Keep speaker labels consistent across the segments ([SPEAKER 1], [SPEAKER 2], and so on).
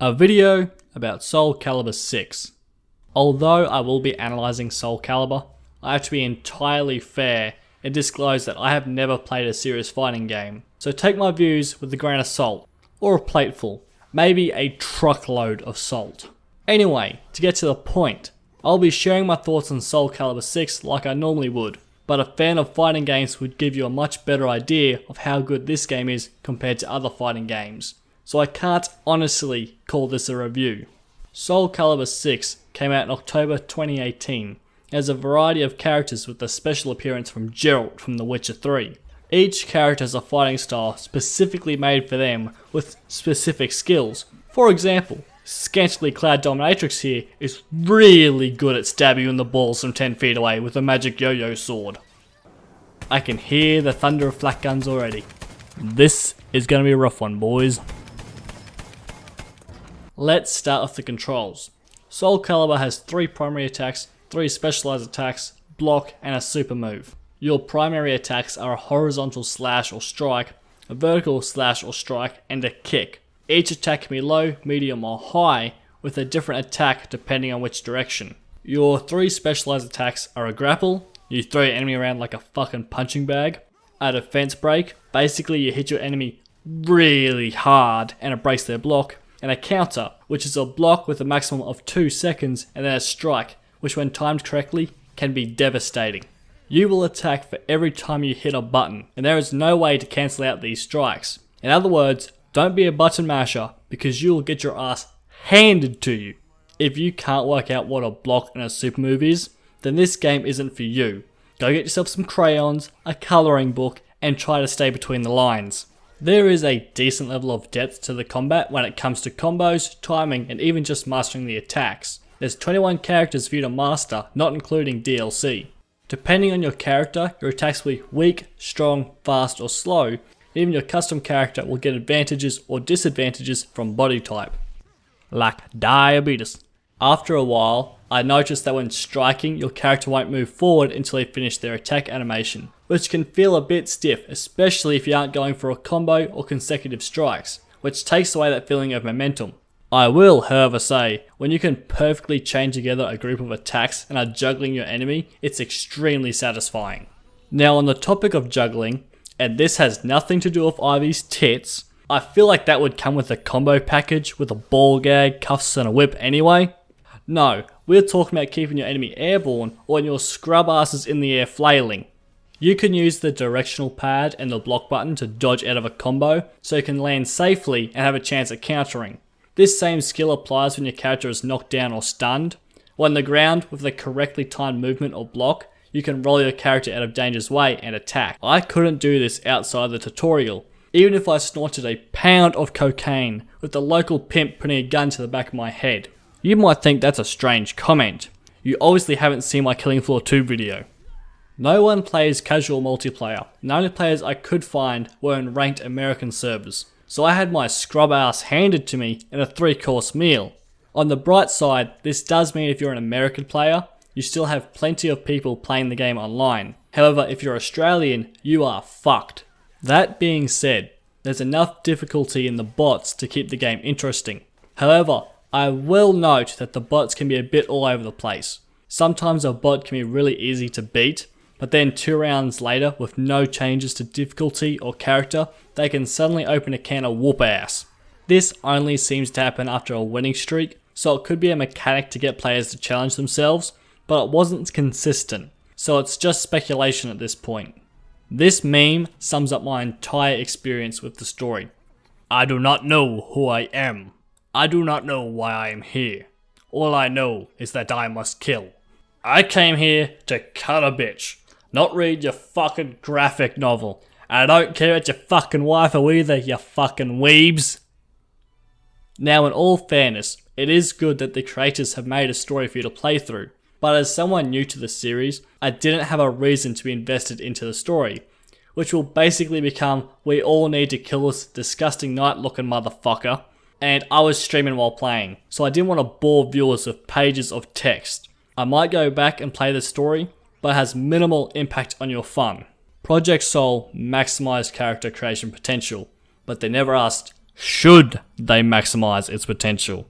[SPEAKER 1] A video about Soul Calibur VI. Although I will be analysing Soul Calibur, I have to be entirely fair and disclose that I have never played a serious fighting game, so take my views with a grain of salt, or a plateful, maybe a truckload of salt. Anyway, to get to the point, I'll be sharing my thoughts on Soul Calibur VI like I normally would, but a fan of fighting games would give you a much better idea of how good this game is compared to other fighting games, so I can't honestly call this a review. Soul Calibur VI came out in October 2018. It has a variety of characters with a special appearance from Geralt from The Witcher 3. Each character has a fighting style specifically made for them with specific skills. For example, scantily clad dominatrix here is really good at stabbing you in the balls from 10 feet away with a magic yo-yo sword. I can hear the thunder of flak guns already. This is gonna be a rough one, boys. Let's start with the controls. Soul Calibur has 3 primary attacks, 3 specialized attacks, block, and a super move. Your primary attacks are a horizontal slash or strike, a vertical slash or strike, and a kick. Each attack can be low, medium, or high, with a different attack depending on which direction. Your 3 specialized attacks are a grapple, you throw your enemy around like a fucking punching bag, a defense break, basically you hit your enemy really hard and it breaks their block, and a counter, which is a block with a maximum of 2 seconds, and then a strike, which when timed correctly, can be devastating. You will attack for every time you hit a button, and there is no way to cancel out these strikes. In other words, don't be a button masher, because you will get your ass handed to you. If you can't work out what a block and a super move is, then this game isn't for you. Go get yourself some crayons, a colouring book, and try to stay between the lines. There is a decent level of depth to the combat when it comes to combos, timing, and even just mastering the attacks. There's 21 characters for you to master, not including DLC. Depending on your character, your attacks will be weak, strong, fast, or slow, and even your custom character will get advantages or disadvantages from body type. Like diabetes. After a while, I noticed that when striking, your character won't move forward until they finish their attack animation, which can feel a bit stiff, especially if you aren't going for a combo or consecutive strikes, which takes away that feeling of momentum. I will, however, say, when you can perfectly chain together a group of attacks and are juggling your enemy, it's extremely satisfying. Now on the topic of juggling, and this has nothing to do with Ivy's tits, I feel like that would come with a combo package with a ball gag, cuffs, and a whip anyway. No, we're talking about keeping your enemy airborne or when your scrub ass is in the air flailing. You can use the directional pad and the block button to dodge out of a combo so you can land safely and have a chance at countering. This same skill applies when your character is knocked down or stunned. On the ground, with the correctly timed movement or block, you can roll your character out of danger's way and attack. I couldn't do this outside the tutorial, even if I snorted a pound of cocaine with the local pimp putting a gun to the back of my head. You might think that's a strange comment. You obviously haven't seen my Killing Floor 2 video. No one plays casual multiplayer, and the only players I could find were in ranked American servers, so I had my scrub ass handed to me in a 3-course meal. On the bright side, this does mean if you're an American player, you still have plenty of people playing the game online. However, if you're Australian, you are fucked. That being said, there's enough difficulty in the bots to keep the game interesting. However, I will note that the bots can be a bit all over the place. Sometimes a bot can be really easy to beat, but then 2 rounds later, with no changes to difficulty or character, they can suddenly open a can of whoop ass. This only seems to happen after a winning streak, so it could be a mechanic to get players to challenge themselves, but it wasn't consistent, so it's just speculation at this point. This meme sums up my entire experience with the story. I do not know who I am. I do not know why I am here. All I know is that I must kill. I came here to cut a bitch, not read your fucking graphic novel. And I don't care about your fucking wife either, you fucking weebs. Now in all fairness, it is good that the creators have made a story for you to play through, but as someone new to the series, I didn't have a reason to be invested into the story, which will basically become, we all need to kill this disgusting night looking motherfucker, and I was streaming while playing, so I didn't want to bore viewers with pages of text. I might go back and play the story, but it has minimal impact on your fun. Project Soul maximised character creation potential, but they never asked, should they maximize its potential.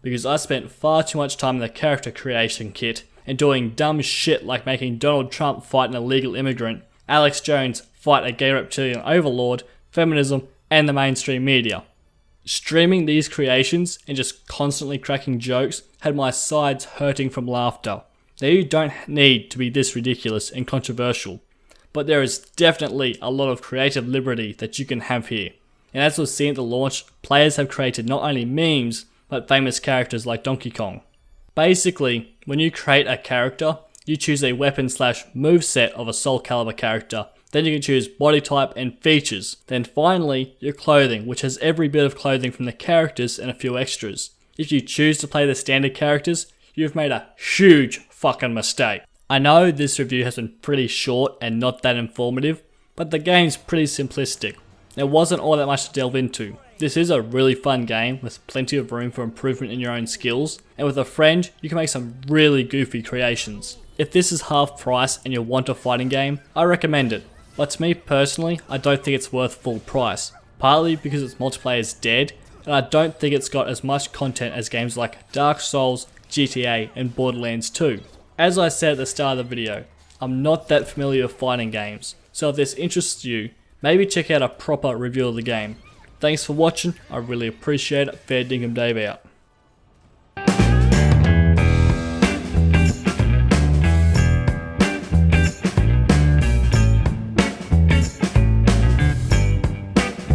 [SPEAKER 1] Because I spent far too much time in the character creation kit and doing dumb shit like making Donald Trump fight an illegal immigrant, Alex Jones fight a gay reptilian overlord, feminism, and the mainstream media. Streaming these creations and just constantly cracking jokes had my sides hurting from laughter. Now you don't need to be this ridiculous and controversial, but there is definitely a lot of creative liberty that you can have here. And as was seen at the launch, players have created not only memes, but famous characters like Donkey Kong. Basically, when you create a character, you choose a weapon / moveset of a Soul Calibur character. Then you can choose body type and features. Then finally, your clothing, which has every bit of clothing from the characters and a few extras. If you choose to play the standard characters, you've made a huge fucking mistake. I know this review has been pretty short and not that informative, but the game's pretty simplistic. There wasn't all that much to delve into. This is a really fun game with plenty of room for improvement in your own skills, and with a friend, you can make some really goofy creations. If this is half price and you want a fighting game, I recommend it. But to me personally, I don't think it's worth full price. Partly because its multiplayer is dead, and I don't think it's got as much content as games like Dark Souls, GTA, and Borderlands 2. As I said at the start of the video, I'm not that familiar with fighting games, so if this interests you, maybe check out a proper review of the game. Thanks for watching, I really appreciate it. Fair Dinkum Dave out.